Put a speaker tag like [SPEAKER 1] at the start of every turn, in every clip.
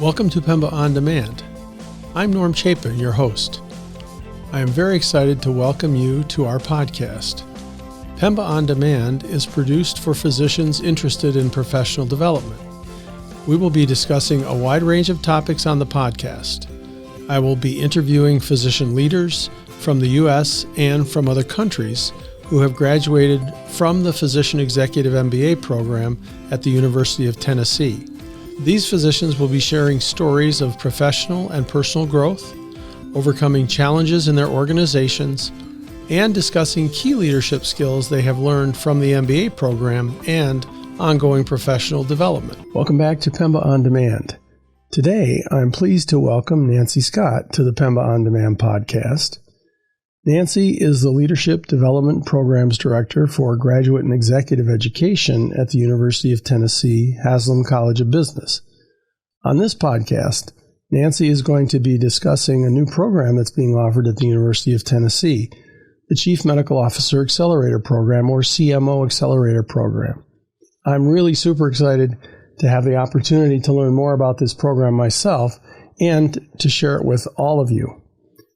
[SPEAKER 1] Welcome to Pemba On Demand. I'm Norm Chapin, your host. I am very excited to welcome you to our podcast. Pemba On Demand is produced for physicians interested in professional development. We will be discussing a wide range of topics on the podcast. I will be interviewing physician leaders from the U.S. and from other countries who have graduated from the Physician Executive MBA program at the University of Tennessee. These physicians will be sharing stories of professional and personal growth, overcoming challenges in their organizations, and discussing key leadership skills they have learned from the MBA program and ongoing professional development. Welcome back to Pemba On Demand. Today, I'm pleased to welcome Nancy Scott to the Pemba On Demand podcast. Nancy is the Leadership Development Programs Director for Graduate and Executive Education at the University of Tennessee Haslam College of Business. On this podcast, Nancy is going to be discussing a new program that's being offered at the University of Tennessee, the Chief Medical Officer Accelerator Program, or CMO Accelerator Program. I'm really super excited to have the opportunity to learn more about this program myself and to share it with all of you.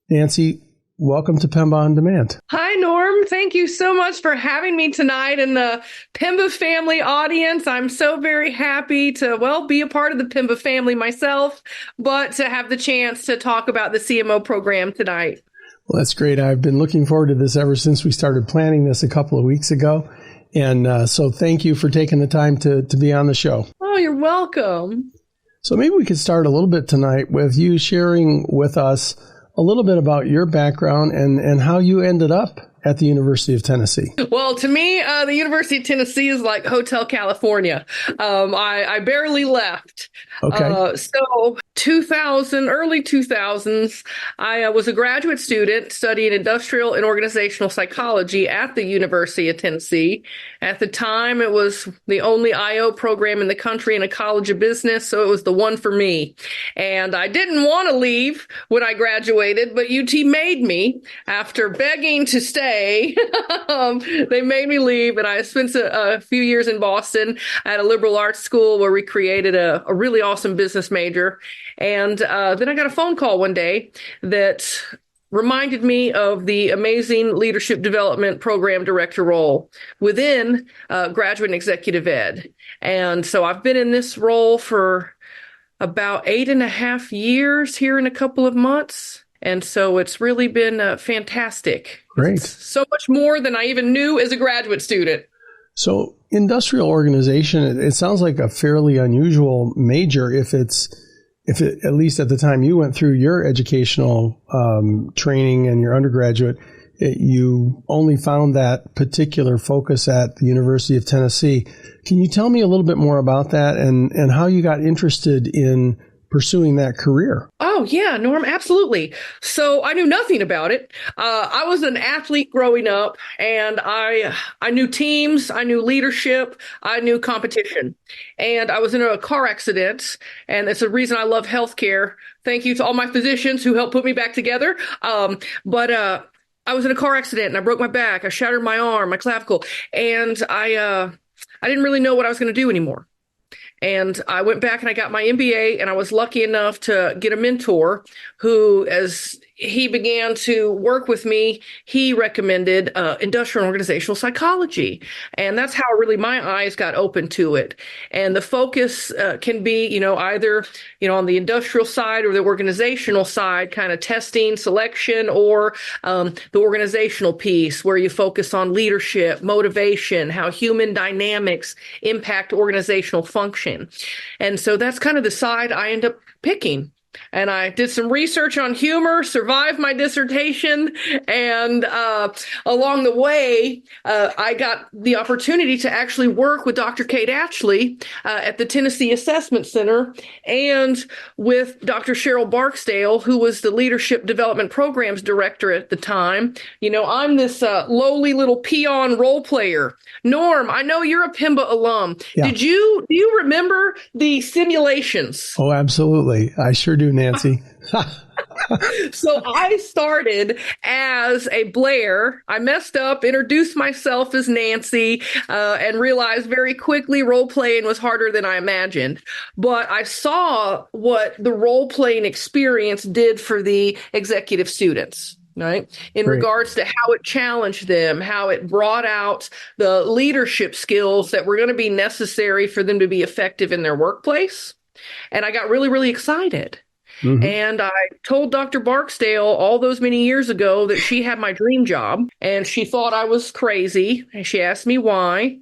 [SPEAKER 1] Nancy, welcome to Pemba On Demand.
[SPEAKER 2] Hi, Norm. Thank you so much for having me tonight in the Pemba family audience. I'm so very happy to, be a part of the Pemba family myself, but to have the chance to talk about the CMO program tonight.
[SPEAKER 1] Well, that's great. I've been looking forward to this ever since we started planning this a couple of weeks ago. And so thank you for taking the time to be on the show.
[SPEAKER 2] Oh, you're welcome.
[SPEAKER 1] So maybe we could start a little bit tonight with you sharing with us a little bit about your background and how you ended up at the University of Tennessee.
[SPEAKER 2] Well, to me, the University of Tennessee is like Hotel California. I barely left.
[SPEAKER 1] Okay.
[SPEAKER 2] So early 2000s, I was a graduate student studying industrial and organizational psychology at the University of Tennessee. At the time, it was the only IO program in the country in a college of business, so it was the one for me. And I didn't want to leave when I graduated, but UT made me after begging to stay. They made me leave, and I spent a few years in Boston at a liberal arts school where we created a really awesome business major. And then I got a phone call one day that reminded me of the amazing leadership development program director role within graduate and executive ed. And so I've been in this role for about 8.5 years here in a couple of months. And so it's really been fantastic.
[SPEAKER 1] Great.
[SPEAKER 2] It's so much more than I even knew as a graduate student.
[SPEAKER 1] So industrial organization, it sounds like a fairly unusual major if it, at least at the time you went through your educational training and your undergraduate, you only found that particular focus at the University of Tennessee. Can you tell me a little bit more about that and how you got interested in pursuing that career?
[SPEAKER 2] Oh, yeah, Norm, absolutely. So I knew nothing about it. I was an athlete growing up, and I knew teams, I knew leadership, I knew competition. And I was in a car accident, and it's a reason I love healthcare. Thank you to all my physicians who helped put me back together. But I was in a car accident, and I broke my back. I shattered my arm, my clavicle, and I didn't really know what I was going to do anymore. And I went back and I got my MBA, and I was lucky enough to get a mentor who, as he began to work with me, he recommended industrial and organizational psychology. And that's how really my eyes got open to it. And the focus can be, either, on the industrial side or the organizational side, kind of testing, selection, or the organizational piece where you focus on leadership, motivation, how human dynamics impact organizational function. And so that's kind of the side I end up picking. And I did some research on humor, survived my dissertation, and along the way, I got the opportunity to actually work with Dr. Kate Ashley at the Tennessee Assessment Center and with Dr. Cheryl Barksdale, who was the Leadership Development Programs Director at the time. I'm this lowly little peon role player. Norm, I know you're a Pemba alum. Yeah. Do you remember the simulations?
[SPEAKER 1] Oh, absolutely. I sure do. do, Nancy?
[SPEAKER 2] So I started as a Blair. I messed up, introduced myself as Nancy, and realized very quickly role playing was harder than I imagined. But I saw what the role playing experience did for the executive students. Right. In
[SPEAKER 1] Great.
[SPEAKER 2] regards to how it challenged them, how it brought out the leadership skills that were going to be necessary for them to be effective in their workplace. And I got really, really excited.
[SPEAKER 1] Mm-hmm.
[SPEAKER 2] And I told Dr. Barksdale all those many years ago that she had my dream job, and she thought I was crazy. And she asked me why.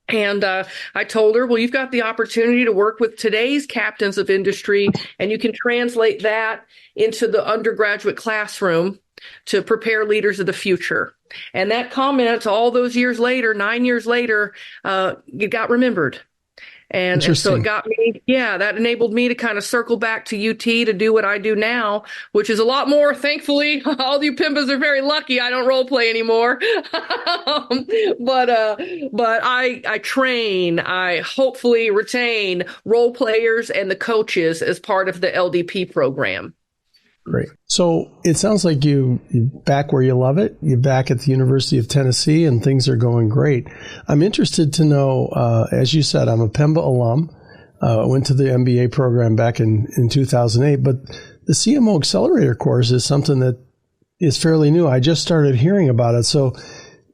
[SPEAKER 2] And I told her, well, you've got the opportunity to work with today's captains of industry, and you can translate that into the undergraduate classroom to prepare leaders of the future. And that comment all those years later, 9 years later, it got remembered. And so it got me, that enabled me to kind of circle back to UT to do what I do now, which is a lot more. Thankfully, all you Pembas are very lucky I don't role play anymore. But I train, I hopefully retain role players and the coaches as part of the LDP program.
[SPEAKER 1] Great. So it sounds like you're back where you love it. You're back at the University of Tennessee and things are going great. I'm interested to know, as you said, I'm a Pemba alum. I went to the MBA program back in 2008, but the CMO Accelerator course is something that is fairly new. I just started hearing about it. So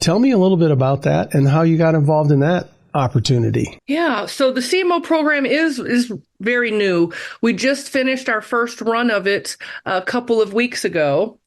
[SPEAKER 1] tell me a little bit about that and how you got involved in that opportunity.
[SPEAKER 2] Yeah, so the CMO program is very new. We just finished our first run of it a couple of weeks ago,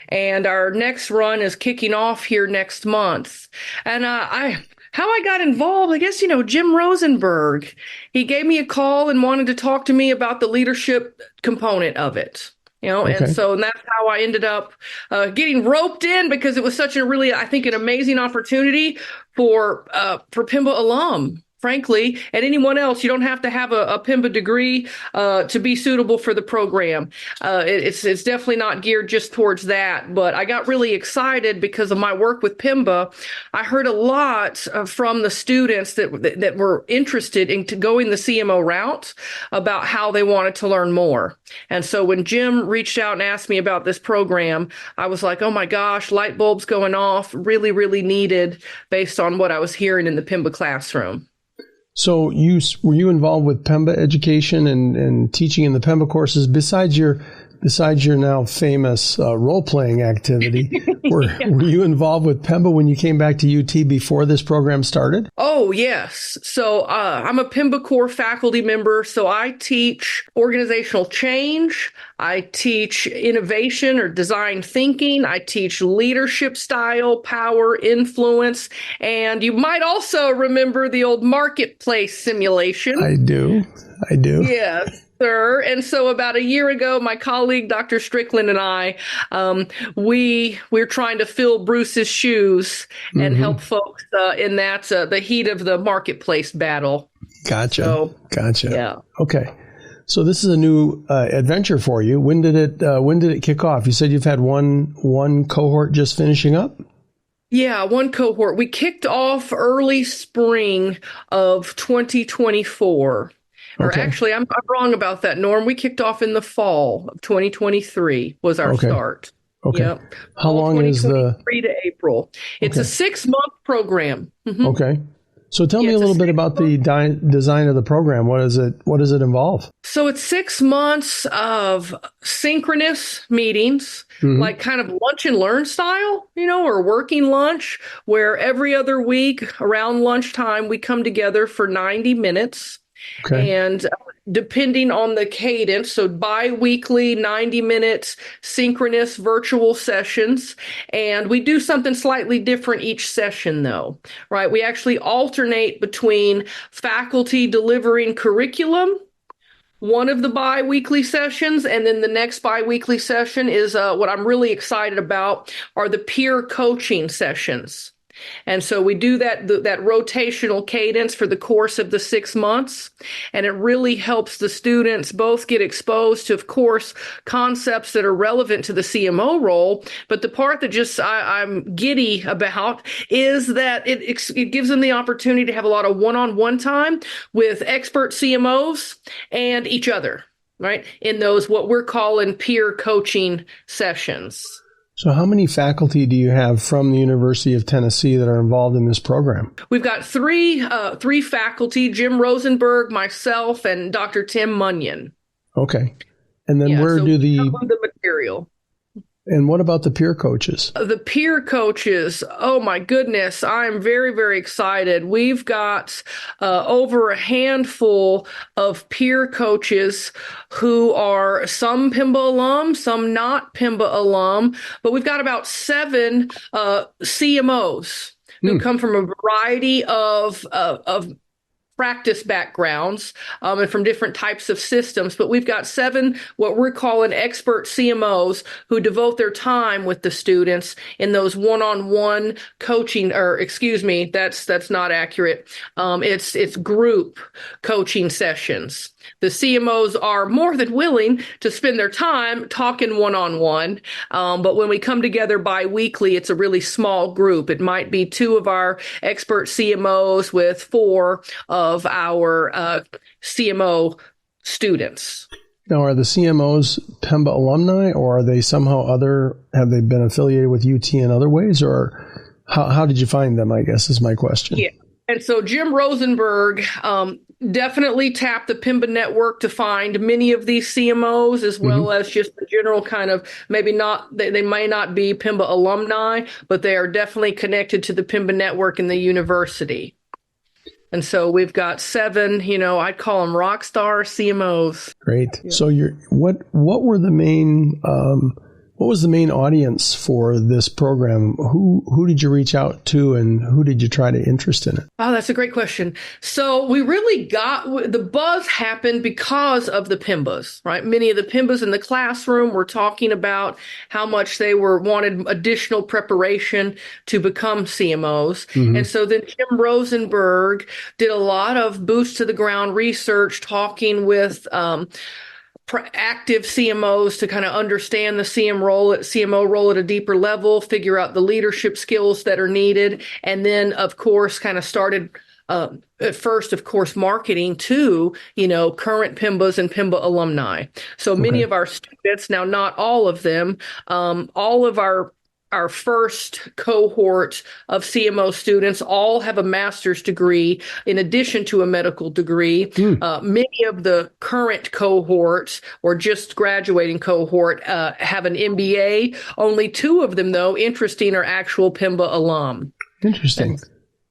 [SPEAKER 2] and our next run is kicking off here next month. And how I got involved, I guess, Jim Rosenberg, he gave me a call and wanted to talk to me about the leadership component of it.
[SPEAKER 1] Okay.
[SPEAKER 2] And that's how I ended up getting roped in, because it was such a really, I think, an amazing opportunity for Pemba alum, frankly, and anyone else. You don't have to have a Pemba degree to be suitable for the program. It's definitely not geared just towards that. But I got really excited because of my work with Pemba. I heard a lot from the students that were interested in going the CMO route about how they wanted to learn more. And so when Jim reached out and asked me about this program, I was like, oh my gosh, light bulbs going off, really, really needed based on what I was hearing in the Pemba classroom.
[SPEAKER 1] So were you involved with Pemba education and teaching in the Pemba courses besides your now famous role-playing activity? Were you involved with Pemba when you came back to UT before this program started?
[SPEAKER 2] Oh, yes. So I'm a Pemba Core faculty member, so I teach organizational change. I teach innovation or design thinking. I teach leadership style, power, influence. And you might also remember the old marketplace simulation.
[SPEAKER 1] I do.
[SPEAKER 2] Yes. Sir. And so about a year ago, my colleague, Dr. Strickland, and I, we're trying to fill Bruce's shoes and help folks in that, the heat of the marketplace battle.
[SPEAKER 1] Gotcha.
[SPEAKER 2] Yeah.
[SPEAKER 1] Okay. So this is a new adventure for you. When did it kick off? You said you've had one cohort just finishing up?
[SPEAKER 2] Yeah, one cohort. We kicked off early spring of 2024. Or actually, I'm wrong about that, Norm. We kicked off in the fall of 2023 was our start.
[SPEAKER 1] Okay.
[SPEAKER 2] Yep.
[SPEAKER 1] How long is the
[SPEAKER 2] 2023 to April? It's a 6-month program. Mm-hmm.
[SPEAKER 1] Okay. So tell me a little bit about the design of the program. What does it involve?
[SPEAKER 2] So it's 6 months of synchronous meetings, like kind of lunch and learn style, or working lunch, where every other week around lunchtime, we come together for 90 minutes. Okay. And depending on the cadence, so bi-weekly 90-minute synchronous virtual sessions. And we do something slightly different each session, though, right? We actually alternate between faculty delivering curriculum, one of the bi-weekly sessions, and then the next bi-weekly session is what I'm really excited about are the peer coaching sessions. And so we do that rotational cadence for the course of the 6 months. And it really helps the students both get exposed to, of course, concepts that are relevant to the CMO role. But the part that I'm giddy about is that it gives them the opportunity to have a lot of one-on-one time with expert CMOs and each other. right? In those what we're calling peer coaching sessions.
[SPEAKER 1] So how many faculty do you have from the University of Tennessee that are involved in this program?
[SPEAKER 2] We've got three faculty, Jim Rosenberg, myself, and Dr. Tim Munyon.
[SPEAKER 1] Okay. And then
[SPEAKER 2] the material.
[SPEAKER 1] And what about the peer coaches?
[SPEAKER 2] The peer coaches, oh my goodness, I'm very, very excited. We've got over a handful of peer coaches who are some Pemba alum, some not Pemba alum, but we've got about 7 CMOs who come from a variety of practice backgrounds and from different types of systems. But we've got 7 what we're calling expert CMOs who devote their time with the students in those one-on-one coaching, or excuse me, that's not accurate. It's group coaching sessions. The CMOs are more than willing to spend their time talking one-on-one, but when we come together bi-weekly, it's a really small group. It might be 2 of our expert CMOs with 4 of our CMO students.
[SPEAKER 1] Now, are the CMOs Pemba alumni, or are they somehow have they been affiliated with UT in other ways, or how did you find them, I guess is my question.
[SPEAKER 2] Yeah. And so Jim Rosenberg definitely tapped the Pemba network to find many of these CMOs, as well as just the general kind of, maybe not, they may not be Pemba alumni, but they are definitely connected to the Pemba network in the university. And so we've got 7, I'd call them rock star CMOs.
[SPEAKER 1] Great. Yeah. So what were the main what was the main audience for this program? Who did you reach out to, and who did you try to interest in it?
[SPEAKER 2] Oh, that's a great question. So we really the buzz happened because of the Pembas, right? Many of the Pembas in the classroom were talking about how much they wanted additional preparation to become CMOs. And so then Jim Rosenberg did a lot of boots to the ground research, talking with active CMOs to kind of understand the CMO role at a deeper level, figure out the leadership skills that are needed, and then, of course, kind of started at first, of course, marketing to, current Pembas and Pemba alumni. So many of our students, now not all of them, all of our first cohort of CMO students all have a master's degree in addition to a medical degree. Many of the current cohorts or just graduating cohort have an MBA. Only 2 of them, though, interesting, are actual Pemba alum.
[SPEAKER 1] Interesting.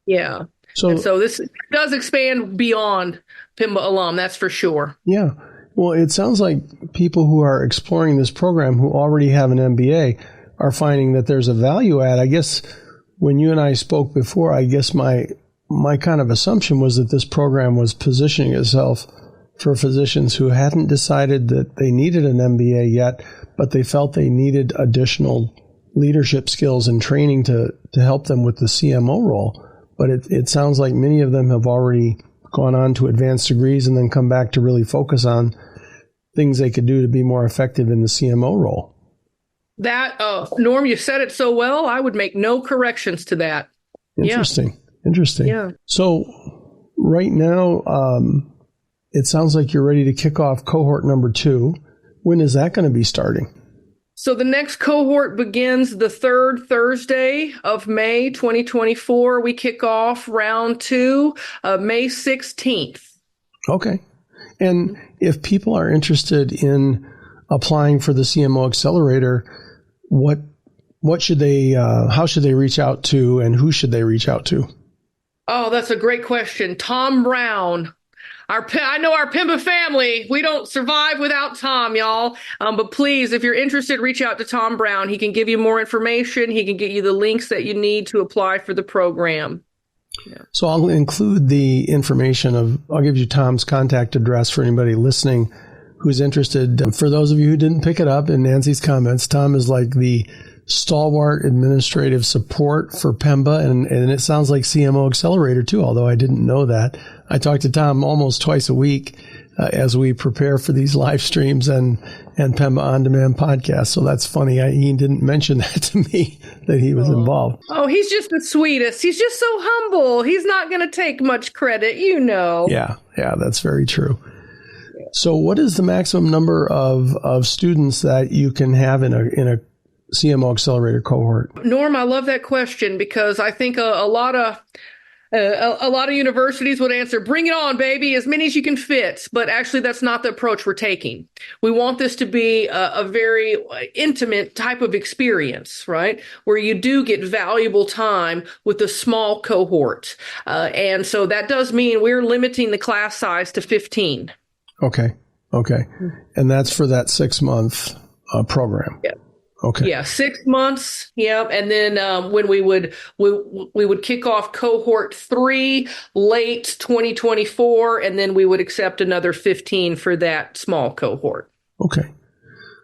[SPEAKER 2] Yeah. So this does expand beyond Pemba alum, that's for sure.
[SPEAKER 1] Yeah. Well, it sounds like people who are exploring this program who already have an MBA are finding that there's a value add. I guess when you and I spoke before, I guess my kind of assumption was that this program was positioning itself for physicians who hadn't decided that they needed an MBA yet, but they felt they needed additional leadership skills and training to help them with the CMO role. But it sounds like many of them have already gone on to advanced degrees and then come back to really focus on things they could do to be more effective in the CMO role.
[SPEAKER 2] That, Norm, you said it so well, I would make no corrections to that.
[SPEAKER 1] Interesting. Yeah. So right now, it sounds like you're ready to kick off cohort number 2. When is that going to be starting?
[SPEAKER 2] So the next cohort begins the 3rd Thursday of May 2024. We kick off round 2, May 16th.
[SPEAKER 1] Okay. And if people are interested in applying for the CMO Accelerator, what should they, how should they reach out to, and who should they reach out to?
[SPEAKER 2] Oh, that's a great question. Tom Brown. I know our Pemba family, we don't survive without Tom, y'all. But please, if you're interested, reach out to Tom Brown. He can give you more information. He can get you the links that you need to apply for the program. Yeah.
[SPEAKER 1] So I'll include the information I'll give you Tom's contact address for anybody listening who's interested. For those of you who didn't pick it up in Nancy's comments, Tom is like the stalwart administrative support for Pemba, and it sounds like CMO Accelerator too, although I didn't know that. I talk to Tom almost twice a week as we prepare for these live streams and Pemba On Demand podcasts. So that's funny. He didn't mention that to me, that he was involved.
[SPEAKER 2] Oh, he's just the sweetest. He's just so humble. He's not going to take much credit,
[SPEAKER 1] Yeah, that's very true. So what is the maximum number of students that you can have in a CMO Accelerator cohort?
[SPEAKER 2] Norm, I love that question because I think a lot of universities would answer, bring it on, baby, as many as you can fit. But actually, that's not the approach we're taking. We want this to be a very intimate type of experience, right? Where you do get valuable time with a small cohort. And so that does mean we're limiting the class size to 15.
[SPEAKER 1] Okay. And that's for that 6-month program.
[SPEAKER 2] Yeah.
[SPEAKER 1] Okay.
[SPEAKER 2] Yeah, 6 months. Yeah, and then when we would kick off cohort 3 late 2024, and then we would accept another 15 for that small cohort.
[SPEAKER 1] Okay.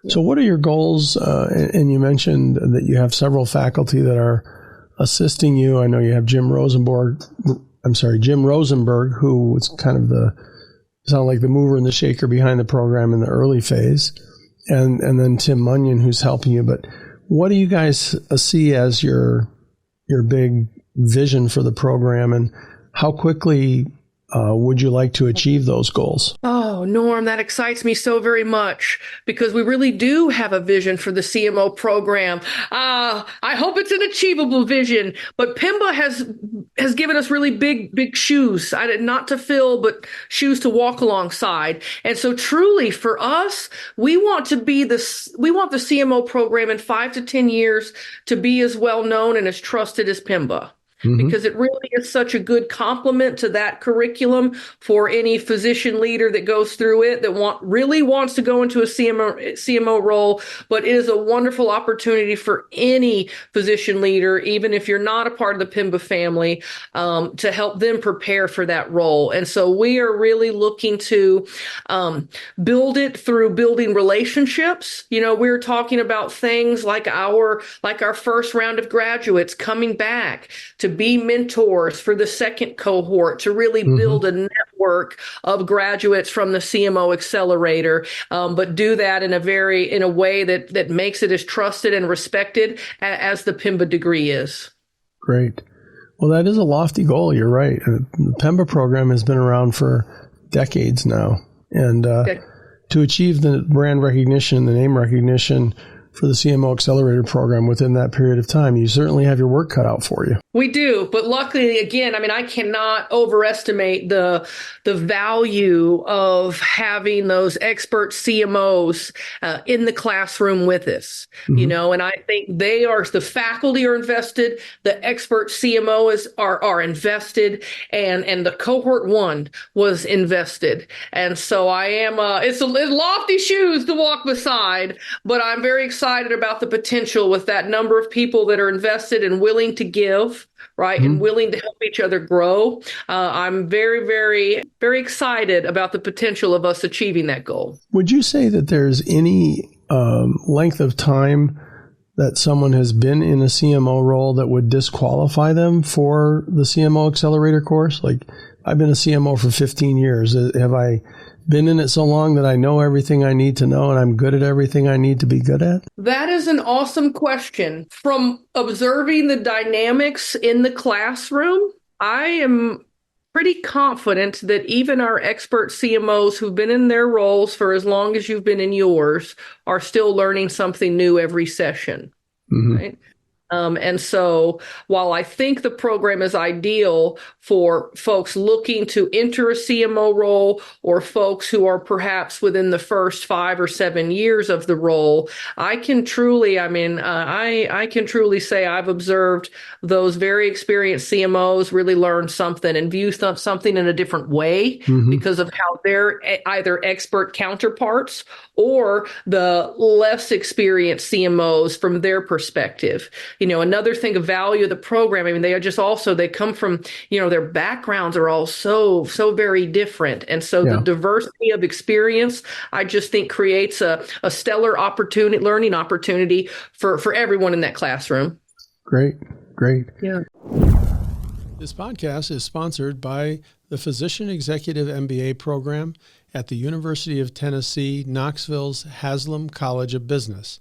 [SPEAKER 1] So what are your goals? And you mentioned that you have several faculty that are assisting you. I know you have Jim Rosenberg, who was kind of sound like the mover and the shaker behind the program in the early phase. And then Tim Munyon, who's helping you. But what do you guys see as your big vision for the program, and how quickly would you like to achieve those goals?
[SPEAKER 2] Oh, Norm, that excites me so very much because we really do have a vision for the CMO program. I hope it's an achievable vision, but Pemba has given us really big shoes, not to fill, but shoes to walk alongside. And so truly for us, we want the CMO program in 5 to 10 years to be as well known and as trusted as Pemba. Because it really is such a good complement to that curriculum for any physician leader that goes through it that really wants to go into a CMO role, but it is a wonderful opportunity for any physician leader, even if you're not a part of the Pemba family, to help them prepare for that role. And so we are really looking to build it through building relationships. We're talking about things like our first round of graduates coming back to be mentors for the second cohort, to really build a network of graduates from the CMO Accelerator, but do that in a way that makes it as trusted and respected as the Pemba degree is.
[SPEAKER 1] Great. Well, that is a lofty goal. You're right. The Pemba program has been around for decades now. And to achieve the brand recognition, the name recognition for the CMO Accelerator Program within that period of time, you certainly have your work cut out for you.
[SPEAKER 2] We do, but luckily, again, I cannot overestimate the value of having those expert CMOs in the classroom with us. And I think the faculty are invested, the expert CMOs are invested, and the cohort 1 was invested. And so I am, it's lofty shoes to walk beside, but I'm very excited about the potential with that number of people that are invested and willing to give, right, and willing to help each other grow. I'm very, very, very excited about the potential of us achieving that goal.
[SPEAKER 1] Would you say that there's any length of time that someone has been in a CMO role that would disqualify them for the CMO Accelerator course? Like, I've been a CMO for 15 years. Have I been in it so long that I know everything I need to know and I'm good at everything I need to be good at?
[SPEAKER 2] That is an awesome question. From observing the dynamics in the classroom, I am pretty confident that even our expert CMOs who've been in their roles for as long as you've been in yours are still learning something new every session, right? And so while I think the program is ideal for folks looking to enter a CMO role or folks who are perhaps within the first 5 or 7 years of the role, I can truly say I've observed those very experienced CMOs really learn something and view something in a different way because of how they're either expert counterparts or the less experienced CMOs from their perspective. Another thing of value of the program, they come from, their backgrounds are all so very different. And so the diversity of experience, I just think creates a stellar learning opportunity for everyone in that classroom.
[SPEAKER 1] Great.
[SPEAKER 2] Yeah.
[SPEAKER 1] This podcast is sponsored by the Physician Executive MBA program at the University of Tennessee, Knoxville's Haslam College of Business.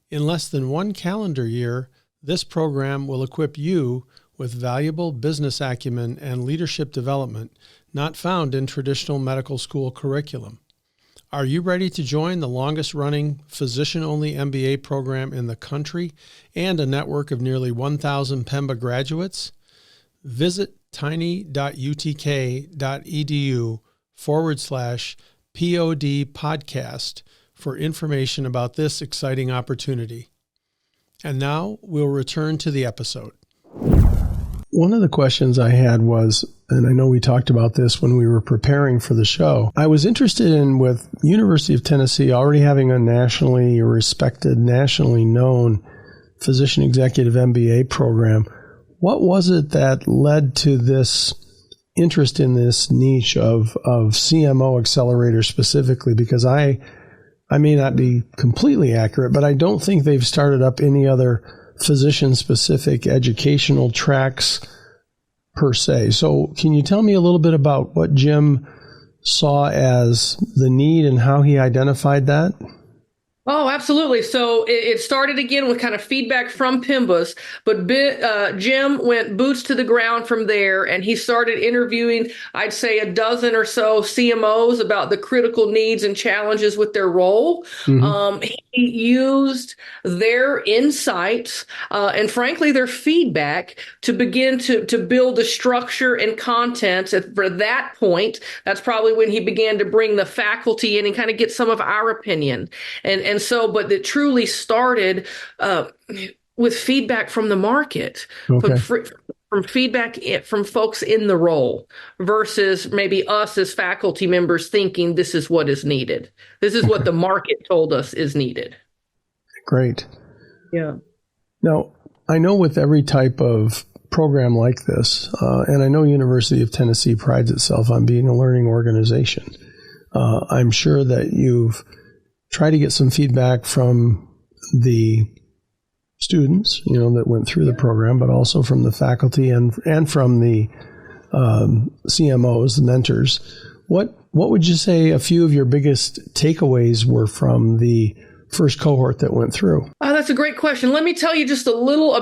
[SPEAKER 1] In less than 1 calendar year, this program will equip you with valuable business acumen and leadership development not found in traditional medical school curriculum. Are you ready to join the longest running physician-only MBA program in the country and a network of nearly 1,000 Pemba graduates? Visit tiny.utk.edu/POD podcast for information about this exciting opportunity. And now we'll return to the episode. One of the questions I had was, and I know we talked about this when we were preparing for the show, I was interested in, with University of Tennessee already having a nationally respected, nationally known physician executive MBA program, what was it that led to this interest in this niche of CMO Accelerator specifically? Because I may not be completely accurate, but I don't think they've started up any other physician-specific educational tracks per se. So can you tell me a little bit about what Jim saw as the need and how he identified that?
[SPEAKER 2] Oh, absolutely. So it started again with kind of feedback from Pemba's, but Jim went boots to the ground from there, and he started interviewing, I'd say, a dozen or so CMOs about the critical needs and challenges with their role. He used their insights and, frankly, their feedback to begin to build a structure and content. And for that point, that's probably when he began to bring the faculty in and kind of get some of our opinion. And so, but it truly started with feedback from the market, from feedback from folks in the role versus maybe us as faculty members thinking this is what is needed. This is what the market told us is needed.
[SPEAKER 1] Great.
[SPEAKER 2] Yeah.
[SPEAKER 1] Now, I know with every type of program like this, and I know University of Tennessee prides itself on being a learning organization. I'm sure that you've tried to get some feedback from the students, that went through the program, but also from the faculty and from the CMOs, the mentors. What would you say a few of your biggest takeaways were from the first cohort that went through?
[SPEAKER 2] Oh, that's a great question. Let me tell you just a little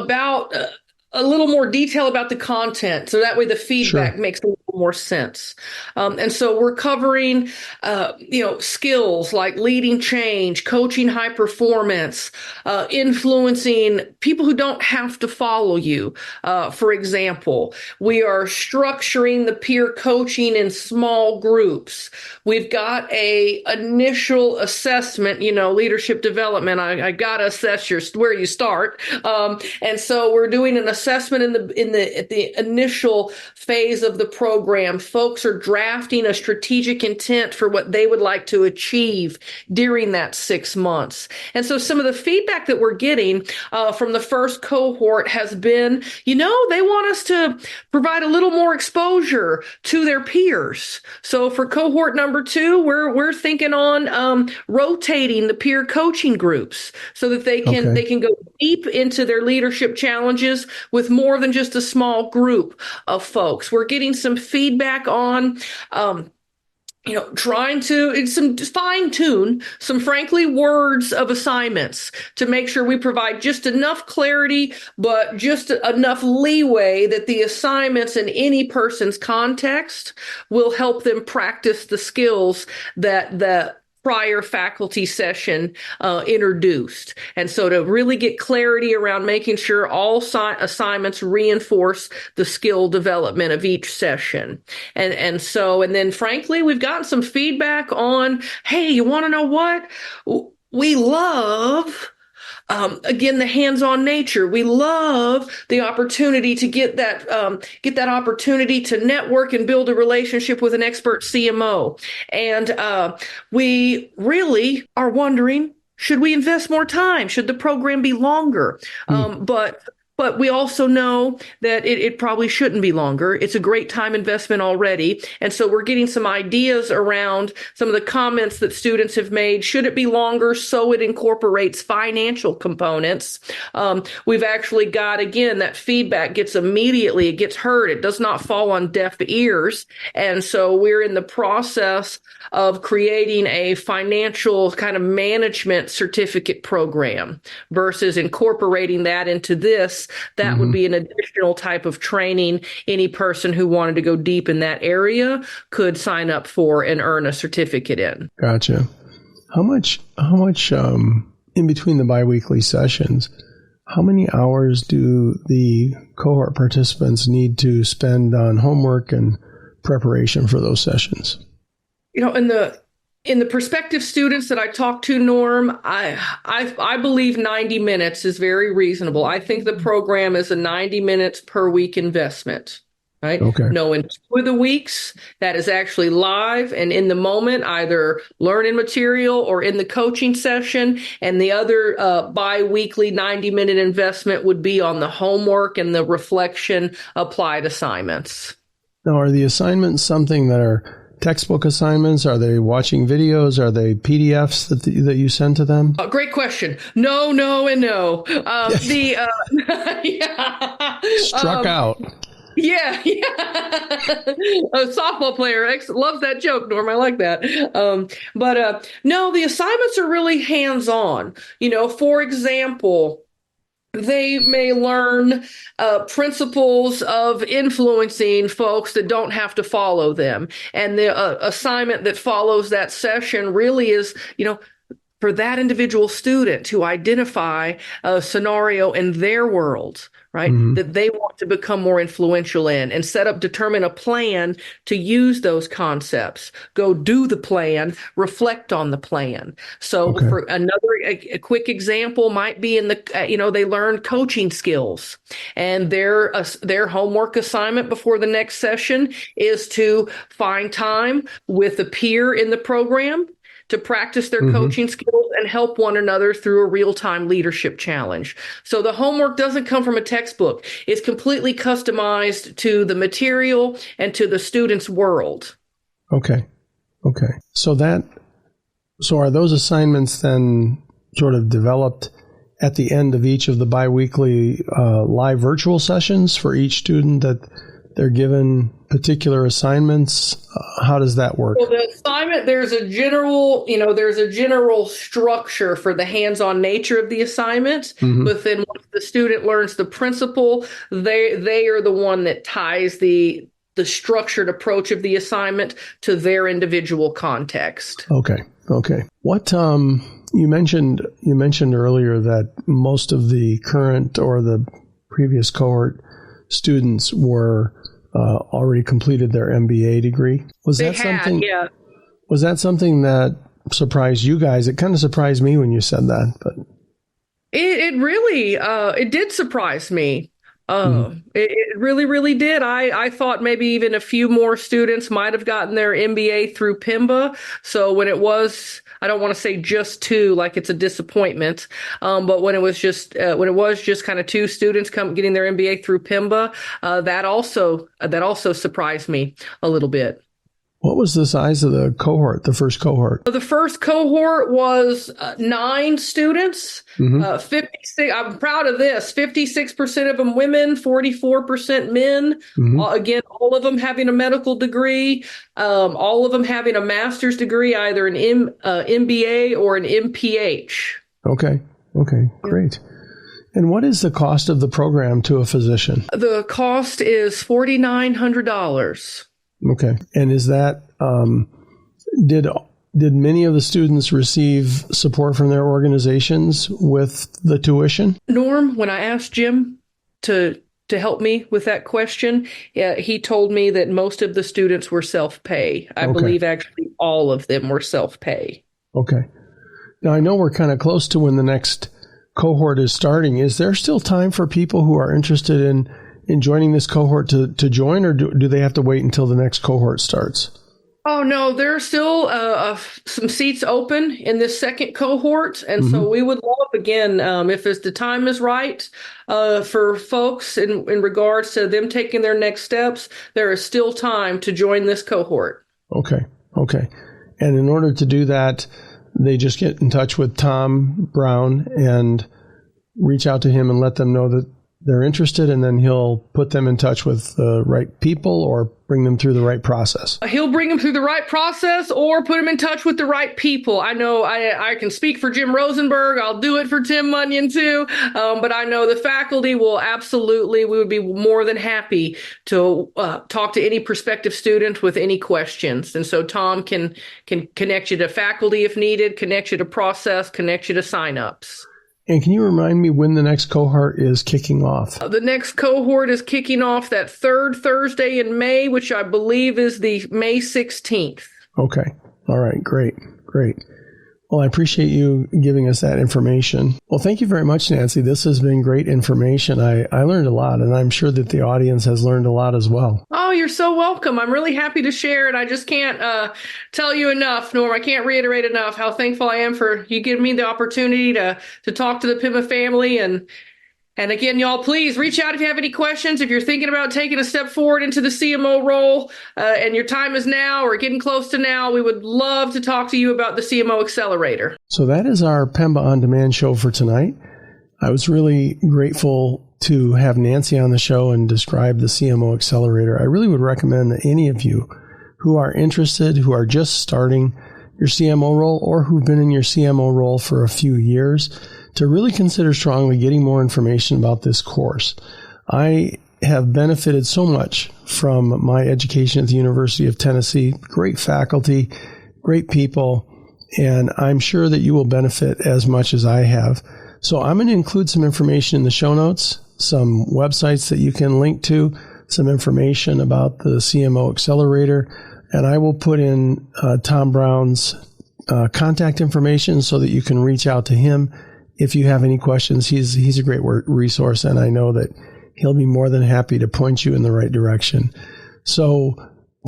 [SPEAKER 2] more detail about the content, so that way the feedback makes a little more sense. And so we're covering, skills like leading change, coaching high performance, influencing people who don't have to follow you. For example, we are structuring the peer coaching in small groups. We've got a initial assessment, leadership development. I got to assess where you start. And so we're doing an assessment at the initial phase of the program. Folks are drafting a strategic intent for what they would like to achieve during that 6 months. And so some of the feedback that we're getting from the first cohort has been, they want us to provide a little more exposure to their peers. So for cohort number 2, we're thinking on rotating the peer coaching groups so that they can go deep into their leadership challenges with more than just a small group of folks. We're getting some feedback on, trying to fine tune some, frankly, words of assignments to make sure we provide just enough clarity, but just enough leeway that the assignments in any person's context will help them practice the skills that the prior faculty session introduced. And so to really get clarity around making sure all assignments reinforce the skill development of each session. And then frankly, we've gotten some feedback on, hey, you want to know what? We love again, the hands-on nature. We love the opportunity to get that opportunity to network and build a relationship with an expert CMO. And we really are wondering, should we invest more time? Should the program be longer? But we also know that it probably shouldn't be longer. It's a great time investment already. And so we're getting some ideas around some of the comments that students have made. Should it be longer so it incorporates financial components? We've actually got, again, that feedback it gets heard. It does not fall on deaf ears. And so we're in the process of creating a financial kind of management certificate program versus incorporating that into this assignments, that would be an additional type of training any person who wanted to go deep in that area could sign up for and earn a certificate in.
[SPEAKER 1] Gotcha. How much in between the biweekly sessions, how many hours do the cohort participants need to spend on homework and preparation for those sessions?
[SPEAKER 2] In the prospective students that I talk to, Norm, I believe 90 minutes is very reasonable. I think the program is a 90 minutes per week investment. Right?
[SPEAKER 1] Okay.
[SPEAKER 2] No, in 2 of the weeks, that is actually live and in the moment, either learning material or in the coaching session. And the other bi-weekly 90-minute investment would be on the homework and the reflection applied assignments.
[SPEAKER 1] Now, are the assignments something that are textbook assignments? Are they watching videos? Are they PDFs that you send to them?
[SPEAKER 2] Great question. No, and no.
[SPEAKER 1] Struck out.
[SPEAKER 2] Yeah. A softball player loves that joke, Norm. I like that. No, the assignments are really hands-on. For example, they may learn principles of influencing folks that don't have to follow them. And the assignment that follows that session really is, for that individual student to identify a scenario in their world, right, that they want to become more influential in, and determine a plan to use those concepts, go do the plan, reflect on the plan. So for a quick example might be in they learn coaching skills, and their homework assignment before the next session is to find time with a peer in the program to practice their coaching skills and help one another through a real-time leadership challenge. So the homework doesn't come from a textbook. It's completely customized to the material and to the student's world. Okay. So are those assignments then sort of developed at the end of each of the biweekly live virtual sessions for each student, that they're given particular assignments? How does that work? So the assignment, there's a general structure for the hands-on nature of the assignment. But then once the student learns the principle, they are the one that ties the structured approach of the assignment to their individual context.
[SPEAKER 1] Okay. What you mentioned earlier that most of the current or the previous cohort students were already completed their MBA degree. Was that something that surprised you guys? It kind of surprised me when you said that, but
[SPEAKER 2] it really it did surprise me. It really, really did. I thought maybe even a few more students might have gotten their MBA through Pemba. So when it was, I don't want to say just 2, like it's a disappointment. But when it was just kind of 2 students getting their MBA through Pemba, that also surprised me a little bit.
[SPEAKER 1] What was the size of the cohort, the first cohort?
[SPEAKER 2] The first cohort was 9 students, 56. I'm proud of this. 56% of them women, 44% men. Again, all of them having a medical degree, all of them having a master's degree, either an MBA or an MPH. Okay, great. And what is the cost of the program to a physician? The cost is $4,900.
[SPEAKER 1] Okay. And is that, did many of the students receive support from their organizations with the tuition?
[SPEAKER 2] Norm, when I asked Jim to help me with that question, he told me that most of the students were self-pay. I believe actually all of them were self-pay. Okay.
[SPEAKER 1] Now, I know we're kind of close to when the next cohort is starting. Is there still time for people who are interested in joining this cohort to join, or do they have to wait until the next cohort starts?
[SPEAKER 2] Oh, no, there are still some seats open in this second cohort. And so we would love, again, if the time is right for folks in regards to them taking their next steps, there is still time to join this cohort. Okay. And in order to do that, they just get in touch with Tom Brown and reach out to him and let them know that
[SPEAKER 1] they're interested, and then he'll put them in touch with the right people or bring them through the right process?
[SPEAKER 2] He'll bring them through the right process or put them in touch with the right people. I know I can speak for Jim Rosenberg. I'll do it for Tim Munyon too. But I know the faculty will absolutely, we would be more than happy to talk to any prospective student with any questions. And so Tom can connect you to faculty if needed, connect you to process, connect you to signups.
[SPEAKER 1] And can you remind me when the next cohort is kicking off?
[SPEAKER 2] The next cohort is kicking off that third Thursday in May, which I believe is the May 16th.
[SPEAKER 1] Okay. All right. Great. Well, I appreciate you giving us that information. Well, thank you very much, Nancy. This has been great information. I learned a lot, and I'm sure that the audience has learned a lot as well.
[SPEAKER 2] Oh, you're so welcome. I'm really happy to share it. I just can't tell you enough, Norm. I can't reiterate enough how thankful I am for you giving me the opportunity to talk to the Pemba family. And again, y'all, please reach out if you have any questions. If you're thinking about taking a step forward into the CMO role and your time is now or getting close to now, we would love to talk to you about the CMO Accelerator.
[SPEAKER 1] So that is our Pemba On Demand show for tonight. I was really grateful to have Nancy on the show and describe the CMO Accelerator. I really would recommend that any of you who are interested, who are just starting your CMO role or who've been in your CMO role for a few years, to really consider strongly getting more information about this course. I have benefited so much from my education at the University of Tennessee. Great faculty, great people, and I'm sure that you will benefit as much as I have. So I'm going to include some information in the show notes, some websites that you can link to, some information about the CMO Accelerator, and I will put in Tom Brown's contact information so that you can reach out to him if you have any questions. He's a great resource, and I know that he'll be more than happy to point you in the right direction. So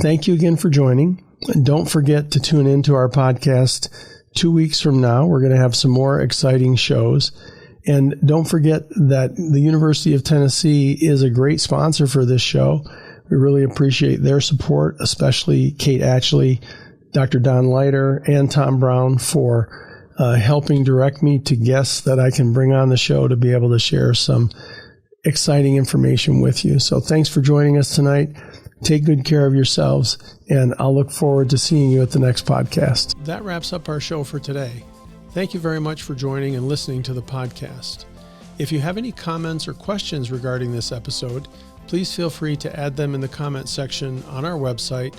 [SPEAKER 1] thank you again for joining. And don't forget to tune into our podcast 2 weeks from now. We're going to have some more exciting shows. And don't forget that the University of Tennessee is a great sponsor for this show. We really appreciate their support, especially Kate Atchley, Dr. Don Leiter, and Tom Brown for helping direct me to guests that I can bring on the show to be able to share some exciting information with you. So thanks for joining us tonight. Take good care of yourselves, and I'll look forward to seeing you at the next podcast. That wraps up our show for today. Thank you very much for joining and listening to the podcast. If you have any comments or questions regarding this episode, please feel free to add them in the comment section on our website,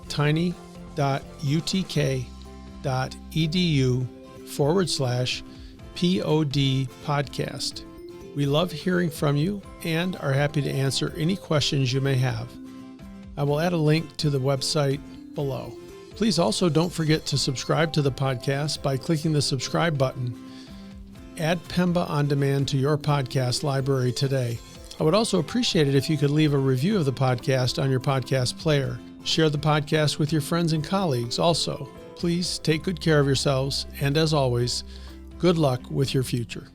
[SPEAKER 1] tiny.utk.edu/POD podcast. We love hearing from you and are happy to answer any questions you may have. I will add a link to the website below. Please also don't forget to subscribe to the podcast by clicking the subscribe button. Add Pemba On Demand to your podcast library today. I would also appreciate it if you could leave a review of the podcast on your podcast player. Share the podcast with your friends and colleagues also. Please take good care of yourselves, and as always, good luck with your future.